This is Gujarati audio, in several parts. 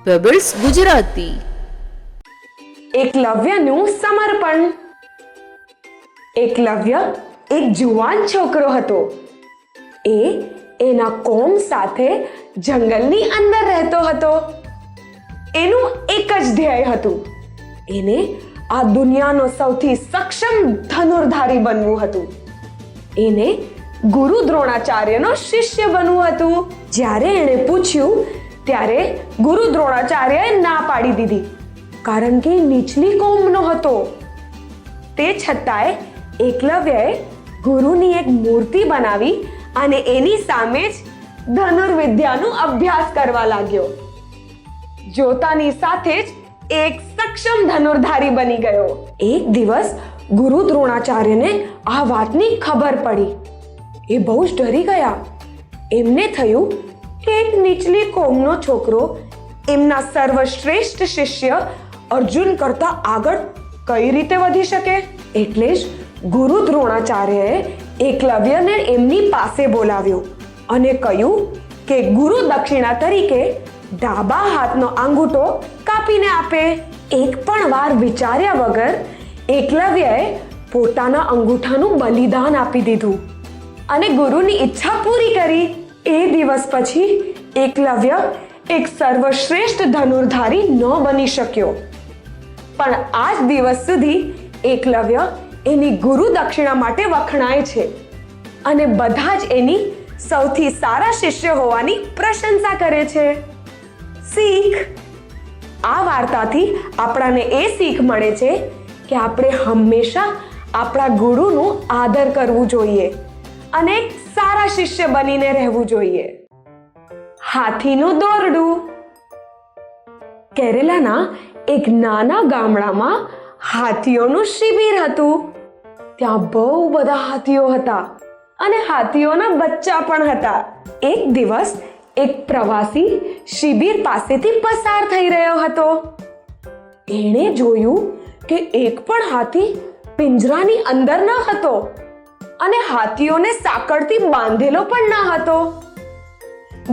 પેબલ્સ ગુજરાતી. એકલવ્યનું સમર્પણ. એકલવ્ય એક જુવાન છોકરો હતો. એ એના કોમ સાથે જંગલની અંદર રહેતો હતો. એનું એક જ ધ્યેય હતું. એને આ દુનિયાનો સૌથી સક્ષમ ધનુર્ધારી બનવું હતું. એને ગુરુ દ્રોણાચાર્યનો શિષ્ય બનવું હતું. જ્યારે એણે પૂછ્યું ત્યારે ગુરુ દ્રોણાચાર્યએ ના પાડી દીધી, કારણ કે નીચલી કોમનો હતો. તે છતાંય એકલવ્યએ ગુરુની એક મૂર્તિ બનાવી અને એની સામે જ ધનુર્વિદ્યાનો અભ્યાસ કરવા લાગ્યો. જોતાની સાથે જ એક સક્ષમ ધનુર્ધારી બની ગયો. એક દિવસ ગુરુ દ્રોણાચાર્યને આ વાતની ખબર પડી. એ બહુ જ ડરી ગયા. એમને થયું કે એક નીચલી કોમનો છોકરો એમના સર્વશ્રેષ્ઠ શિષ્ય અર્જુન કરતા આગળ કઈ રીતે વધી શકે. એટલે જ ગુરુ દ્રોણાચાર્યએ એકલવ્યને એમની પાસે બોલાવ્યો અને કહ્યું કે ગુરુ દક્ષિણા તરીકે ડાબા હાથનો અંગૂઠો કાપીને આપે. એક પણ વાર વિચાર્યા વગર એકલવ્યએ પોતાના અંગૂઠાનું બલિદાન આપી દીધું અને ગુરુની ઈચ્છા પૂરી કરી. એ દિવસ પછી એકલવ્ય એક સર્વશ્રેષ્ઠ ધનુર્ધારી ન બની શક્યો. પણ આજ દિવસ સુધી એકલવ્ય એની ગુરુ દક્ષિણા માટે વખણાય છે અને બધા જ એની સૌથી સારા શિષ્ય હોવાની પ્રશંસા કરે છે. શીખ. આ વાર્તાથી આપણને એ શીખ મળે છે કે આપણે હંમેશા આપણા ગુરુનું આદર કરવું જોઈએ અને એક સારા શિષ્ય બનીને રહેવું જોઈએ. હાથીનું દોરડું. કેરલાના એક નાના ગામડામાં હાથીઓનું શિબિર હતું. ત્યાં બહુ બધા હાથીઓ હતા અને હાથીઓના બચ્ચા પણ હતા. એક દિવસ એક પ્રવાસી શિબિર પાસેથી પસાર થઈ રહ્યો હતો. એણે જોયું કે એક પણ હાથી પિંજરાની અંદર ન હતો અને હાથીઓને સાંકળથી બાંધેલો પણ ન હતો.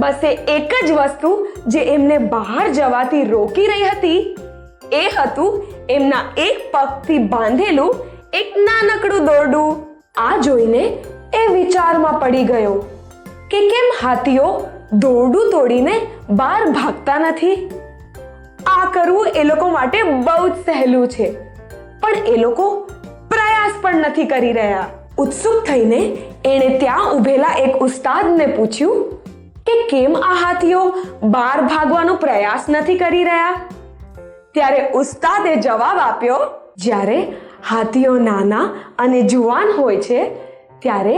બસ એક જ વસ્તુ જે એમને બહાર જવાથી રોકી રહી હતી એ હતું એમના એક પગથી બાંધેલું એક નાનકડું દોરડું. આ જોઈને એ વિચારમાં પડી ગયો કે કેમ હાથીઓ દોરડું તોડીને બહાર ભાગતા નથી. આ કરવું એ લોકો માટે બહુ જ સહેલું છે, પણ એ લોકો પ્રયાસ પણ નથી કરી રહ્યા. ઉત્સુક થઈને એણે ત્યાં ઊભેલા એક ઉસ્તાદને પૂછ્યું કે કેમ આ હાથીઓ બહાર ભાગવાનો પ્રયાસ નથી કરી રહ્યા. ત્યારે ઉસ્તાદે જવાબ આપ્યો, જ્યારે હાથીઓ નાના અને જુવાન હોય છે ત્યારે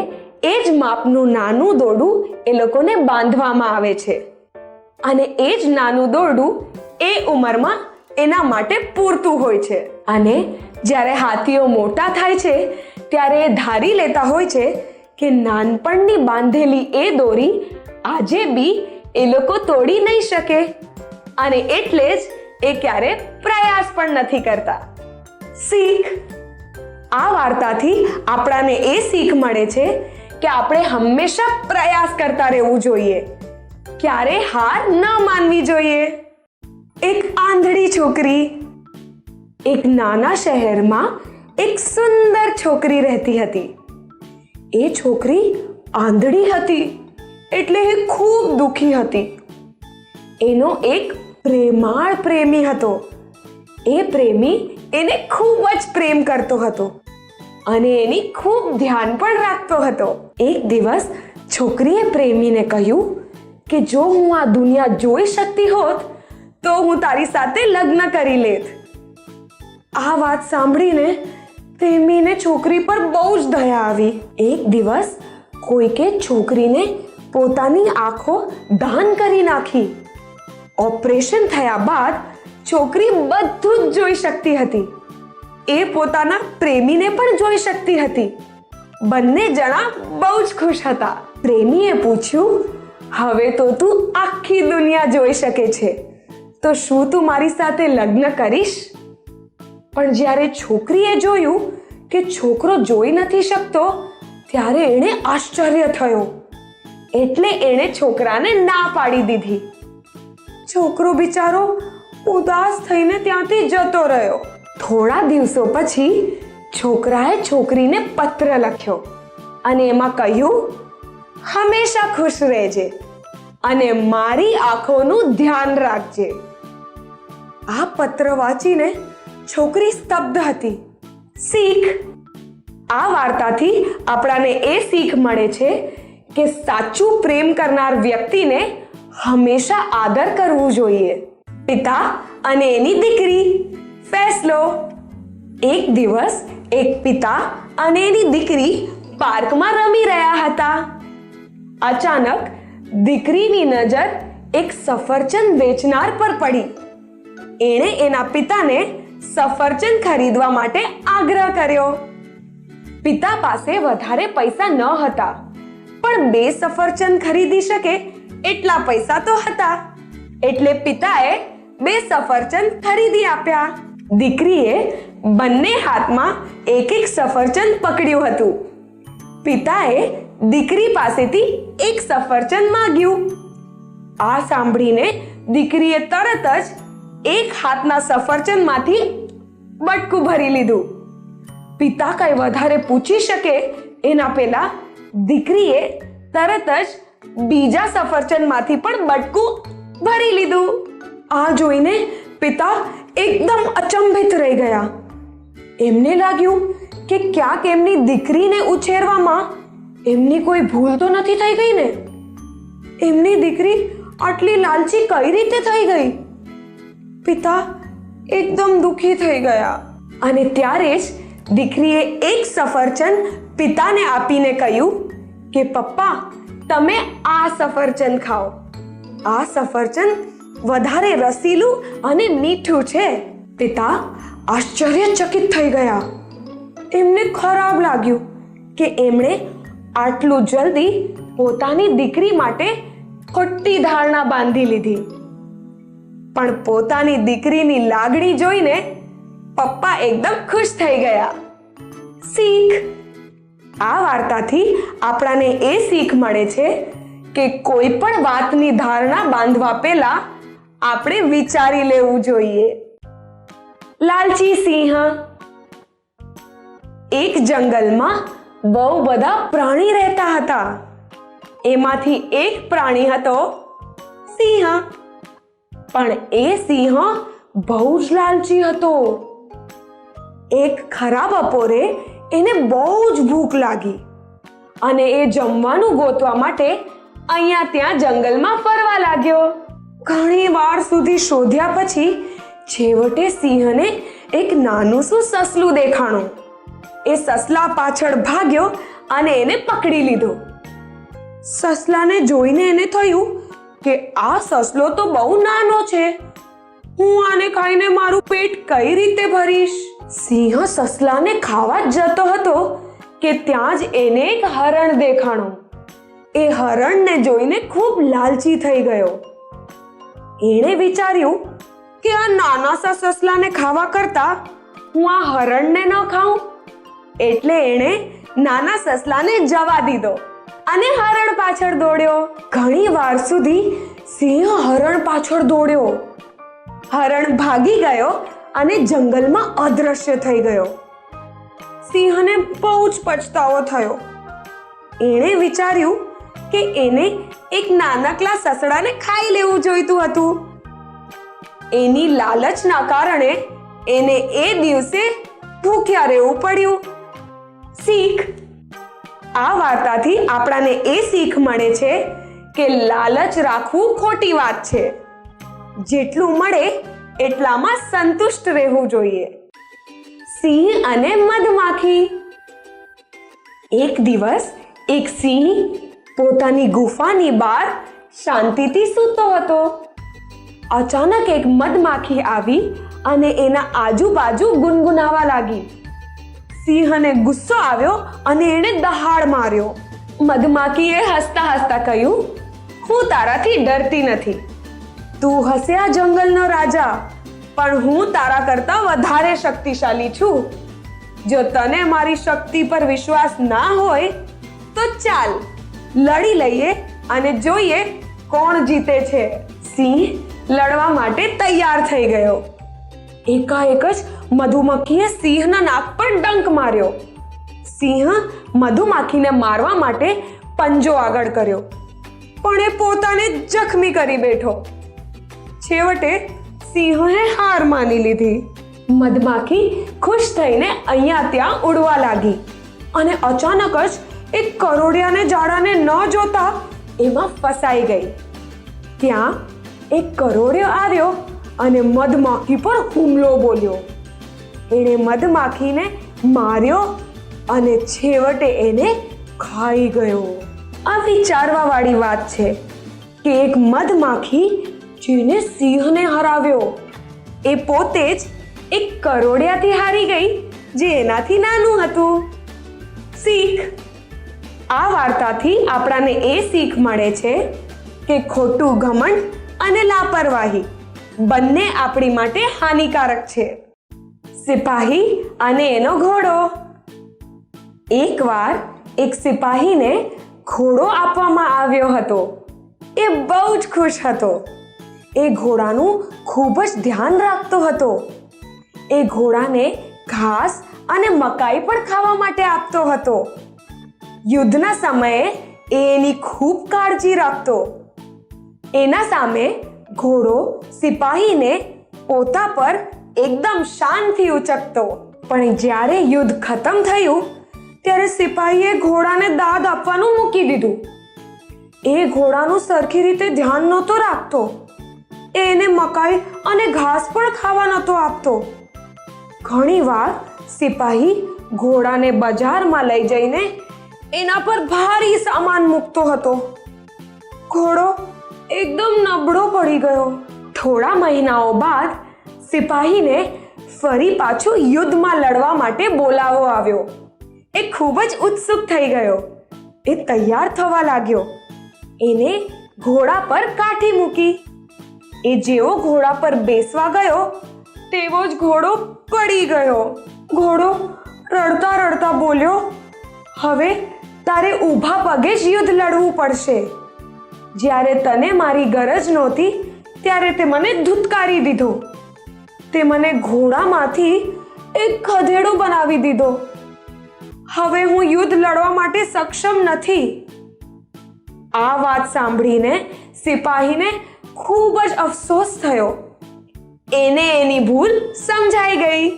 એ જ માપનું નાનું દોરડું એ લોકોને બાંધવામાં આવે છે અને એ જ નાનું દોરડું એ ઉંમરમાં એના માટે પૂરતું હોય છે. અને જ્યારે હાથીઓ મોટા થાય છે ત્યારે એ ધારી લેતા હોય છે કે નાનપણની બાંધેલી એ દોરી આજે બી એ લોકો તોડી નહીં શકે અને એટલે જ એ ક્યારે પ્રયાસ પણ નથી કરતા. શીખ. આ વાર્તાથી આપણને એ શીખ મળે છે કે આપણે હંમેશા પ્રયાસ કરતા રહેવું જોઈએ, ક્યારે હાર ન માનવી જોઈએ. એક આંધળી છોકરી. એક નાના શહેરમાં એક સુંદર છોકરી રહેતી હતી. એ છોકરી આંધળી હતી એટલે એ ખૂબ દુખી હતી. એનો એક પ્રેમાળ પ્રેમી હતો. એ પ્રેમી એને ખૂબ જ પ્રેમ કરતો હતો અને એની ખૂબ ધ્યાન પણ રાખતો હતો. એક દિવસ છોકરીએ પ્રેમીને કહ્યું કે જો હું આ દુનિયા જોઈ શકતી હોત તો હું તારી સાથે લગ્ન કરી લેત. આ વાત સાંભળીને પ્રેમીને છોકરી પર બહુ જ દયા આવી. એક દિવસ કોઈકે છોકરીને પોતાની આંખો દાન કરી નાખી. ઓપરેશન થયા બાદ છોકરી બધું જ જોઈ શકતી હતી. એ પોતાના પ્રેમીને પણ જોઈ શકતી હતી. બંને જણા બહુ જ ખુશ હતા. પ્રેમીએ પૂછ્યું, હવે તો તું આખી દુનિયા જોઈ શકે છે, તો શું તું મારી સાથે લગ્ન કરીશ? પણ જ્યારે છોકરીએ જોયું કે છોકરો જોઈ નથી શકતો ત્યારે એણે આશ્ચર્ય થયો. એટલે એણે છોકરાને ના પાડી દીધી. છોકરો બિચારો ઉદાસ થઈને ત્યાંથી જતો રહ્યો. થોડા દિવસો પછી છોકરાએ છોકરીને પત્ર લખ્યો અને એમાં કહ્યું, હંમેશા ખુશ રહેજે અને મારી આંખોનું ધ્યાન રાખજે. આ પત્ર વાંચીને છોકરી સ્તબ્ધ હતી. શીખ. આ વાર્તાથી આપણાને એ શીખ મળે છે કે સાચું પ્રેમ કરનાર વ્યક્તિને હંમેશા આદર કરવું જોઈએ. પિતા અને એની દીકરી. ફેસલો. એક દિવસ એક પિતા અને એની દીકરી પાર્કમાં રમી રહ્યા હતા. અચાનક દીકરીની નજર એક સફરજન વેચનાર પર પડી. એણે એના પિતાને સફરજન ખરીદવા માટે આગ્રહ કર્યો. પિતા પાસે વધારે પૈસા ન હતા, પણ 2 સફરજન ખરીદી શકે એટલા પૈસા તો હતા. એટલે પિતાએ 2 સફરજન ખરીદી આપ્યા. દીકરીએ બંને હાથમાં એક સફરજન પકડ્યું હતું. પિતાએ દીકરી પાસેથી 1 સફરજન માંગ્યું. આ સાંભળીને દીકરીએ તરત જ એક હાથના સફરજનમાંથી બટકું ભરી લીધું. પિતા કઈ વધારે પૂછી શકે એના પહેલા દીકરીએ તરત જ બીજા સફરજનમાંથી પણ બટકું ભરી લીધું. આ જોઈને પિતા એકદમ અચંબિત રહી ગયા. એમને લાગ્યું કે ક્યાંક એમની દીકરીને ઉછેરવામાં એમની કોઈ ભૂલ તો નથી થઈ ગઈ ને. એમની દીકરી આટલી લાલચી કઈ રીતે થઈ ગઈ? પિતા એકદમ દુખી થઈ ગયા અને ત્યારે જ દીકરીએ 1 સફરજન પિતાને આપીને કહ્યું કે પપ્પા, તમે આ સફરજન ખાઓ. આ સફરજન વધારે રસીલું અને મીઠું છે. પિતા આશ્ચર્યચકિત થઈ ગયા. એમને ખરાબ લાગ્યું કે એમણે આટલું જલ્દી પોતાની દીકરી માટે ખોટી ધારણા બાંધી લીધી. પણ પોતાની દીકરીની લાગણી જોઈને પપ્પા એકદમ ખુશ થઈ ગયા. શીખ. આ વાર્તાથી આપણાને એ શીખ મળે છે કે કોઈ પણ વાતની ધારણા બાંધવા પહેલા આપણે વિચારી લેવું જોઈએ. લાલચી સિંહ. એક જંગલમાં બહુ બધા પ્રાણી રહેતા હતા. એમાંથી એક પ્રાણી હતો સિંહ. પણ એ સિંહ બહુ જ લાલચી હતો. એક ખરાબ બપોરે એને બહુ જ ભૂખ લાગી અને એ જમવાનું ગોતવા માટે અહીંયા ત્યાં જંગલમાં ફરવા લાગ્યો. ઘણી વાર સુધી શોધ્યા પછી છેવટે સિંહને એક નાનું શું સસલું દેખાણું. એ સસલા પાછળ ભાગ્યો અને એને પકડી લીધો. સસલાને જોઈને એને થયું કે આ સસલો તો બહુ નાનો છે. હું આને ખાઈને મારું પેટ કઈ રીતે ભરીશ? સિંહ સસલાને ખાવા જ જતો હતો કે ત્યાં જ એને એક હરણ દેખાણું. એ હરણને જોઈને ખૂબ લાલચી થઈ ગયો. એણે વિચાર્યું કે આ નાના સસલાને ખાવા કરતા હું આ હરણને ન ખાઉં. એટલે એણે નાના સસલાને જવા દીધો અને હરણ પાછળ દોડ્યો. ઘણી વાર સુધી સિંહ હરણ પાછળ દોડ્યો. હરણ ભાગી ગયો અને જંગલમાં અદૃશ્ય થઈ ગયો. સિંહને બહુ જ પછતાવો થયો. એણે વિચાર્યું કે એને એક નાનકડા સસડાને ખાઈ લેવું જોઈતું હતું. એની લાલચના કારણે એને એ દિવસે ભૂખ્યા રહેવું પડ્યું. શીખ. આ વાર્તાથી આપણાને એ શીખ મળે છે કે લાલચ રાખવું ખોટી વાત છે. જેટલું મળે એટલામાં સંતુષ્ટ રહેવું જોઈએ. સિંહ અને મધમાખી. એક દિવસ એક સિંહ પોતાની ગુફાની બહાર શાંતિથી સૂતો હતો. અચાનક એક મધમાખી આવી અને એના આજુબાજુ ગુનગુનાવા લાગી. સિંહને ગુસ્સો આવ્યો અને એણે દહાડ માર્યો. મધમાખીએ હસતા હસતા કહ્યું, હું તારાથી ડરતી નથી. તું હશે આ જંગલનો રાજા, પણ હું તારા કરતા વધારે શક્તિશાળી છું. જો તને મારી શક્તિ પર વિશ્વાસ ના હોય તો ચાલ લડી લઈએ અને જોઈએ કોણ જીતે છે. સિંહ લડવા માટે તૈયાર થઈ ગયો. એકાએક જ મધુમક્ખીએ સિંહના નાક પર ડંખ માર્યો. સિંહ મધુમાખીને મારવા માટે પંજો આગળ કર્યો, પણ એ પોતાને જખમી કરી બેઠો. છેવટે સિંહે હાર માની લીધી. મધમાખી ખુશ થઈને અહીંયા ત્યાં ઉડવા લાગી અને અચાનક જ એક કરોડિયાને જાળાને ન જોતા એમાં ફસાઈ ગઈ. ત્યાં એક કરોડિયો આવ્યો અને મધમાખી પર હુમલો બોલ્યો. એણે મધમાખીને માર્યો અને છેવટે એને ખાઈ ગયો. આ વિચારવા વાળી વાત છે કે એક મધમાખી જેને સિંહને હરાવ્યો એ પોતે જ એક કરોડિયાથી હારી ગઈ જે એનાથી નાનું હતું. શીખ. આ વાર્તાથી આપણાને એ શીખ મળે છે કે ખોટું ઘમંડ અને લાપરવાહી બંને આપણી માટે હાનિકારક છે. સિપાહી અને એનો ઘોડો. એકવાર એક સિપાહીને ઘોડો આપવામાં આવ્યો હતો. એ બહુ જ ખુશ હતો. એ ઘોડાનું ખૂબ જ ધ્યાન રાખતો હતો. એ ઘોડાને ઘાસ અને મકાઈ પણ ખાવા માટે આપતો હતો. યુદ્ધના સમયે એ એની ખૂબ કાળજી રાખતો. એના સામે ઘોડો સિપાહીને પોતા પર એકદમ શાનથી ઉચકતો. પણ જ્યારે યુદ્ધ ખતમ થયું ત્યારે સિપાહીએ ઘોડાને દાદ આપવાનું મૂકી દીધું. એ ઘોડાનું સરખી રીતે ધ્યાન નહોતો રાખતો. એને મકાઈ અને ઘાસ પણ ખાવા નહોતો આપતો. ઘણીવાર સિપાહી ઘોડાને બજારમાં લઈ જઈને એના પર ભારી સામાન મૂકતો હતો. ઘોડો એકદમ નબળો પડી ગયો. થોડા મહિનાઓ બાદ સિપાહીને ફરી પાછું યુદ્ધમાં લડવા માટે બોલાવો આવ્યો. એ ખૂબ જ ઉત્સુક થઈ ગયો. એ તૈયાર થવા લાગ્યો. એને ઘોડા પર કાઠી મૂકી. એ જેવો ઘોડા પર બેસવા ગયો તેવો જ ઘોડો પડી ગયો. ઘોડો રડતા રડતા બોલ્યો, હવે તારે ઊભા પગે જ યુદ્ધ લડવું પડશે. જ્યારે તને મારી ગરજ નહોતી ત્યારે તે મને ધૂતકારી દીધો. તે મને ઘોડામાંથી એક ગધેડો બનાવી દીધો. હવે હું યુદ્ધ લડવા માટે સક્ષમ નથી. આ વાત સાંભળીને સિપાહીને ખૂબ જ અફસોસ થયો. એને એની ભૂલ સમજાઈ ગઈ.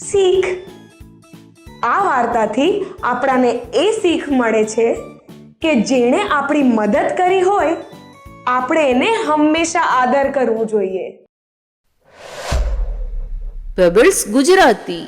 શીખ. આ વાર્તાથી આપણાને એ શીખ મળે છે કે જેણે આપણી મદદ કરી હોય આપણે એને હંમેશા આદર કરવું જોઈએ. પેબલ્સ ગુજરાતી.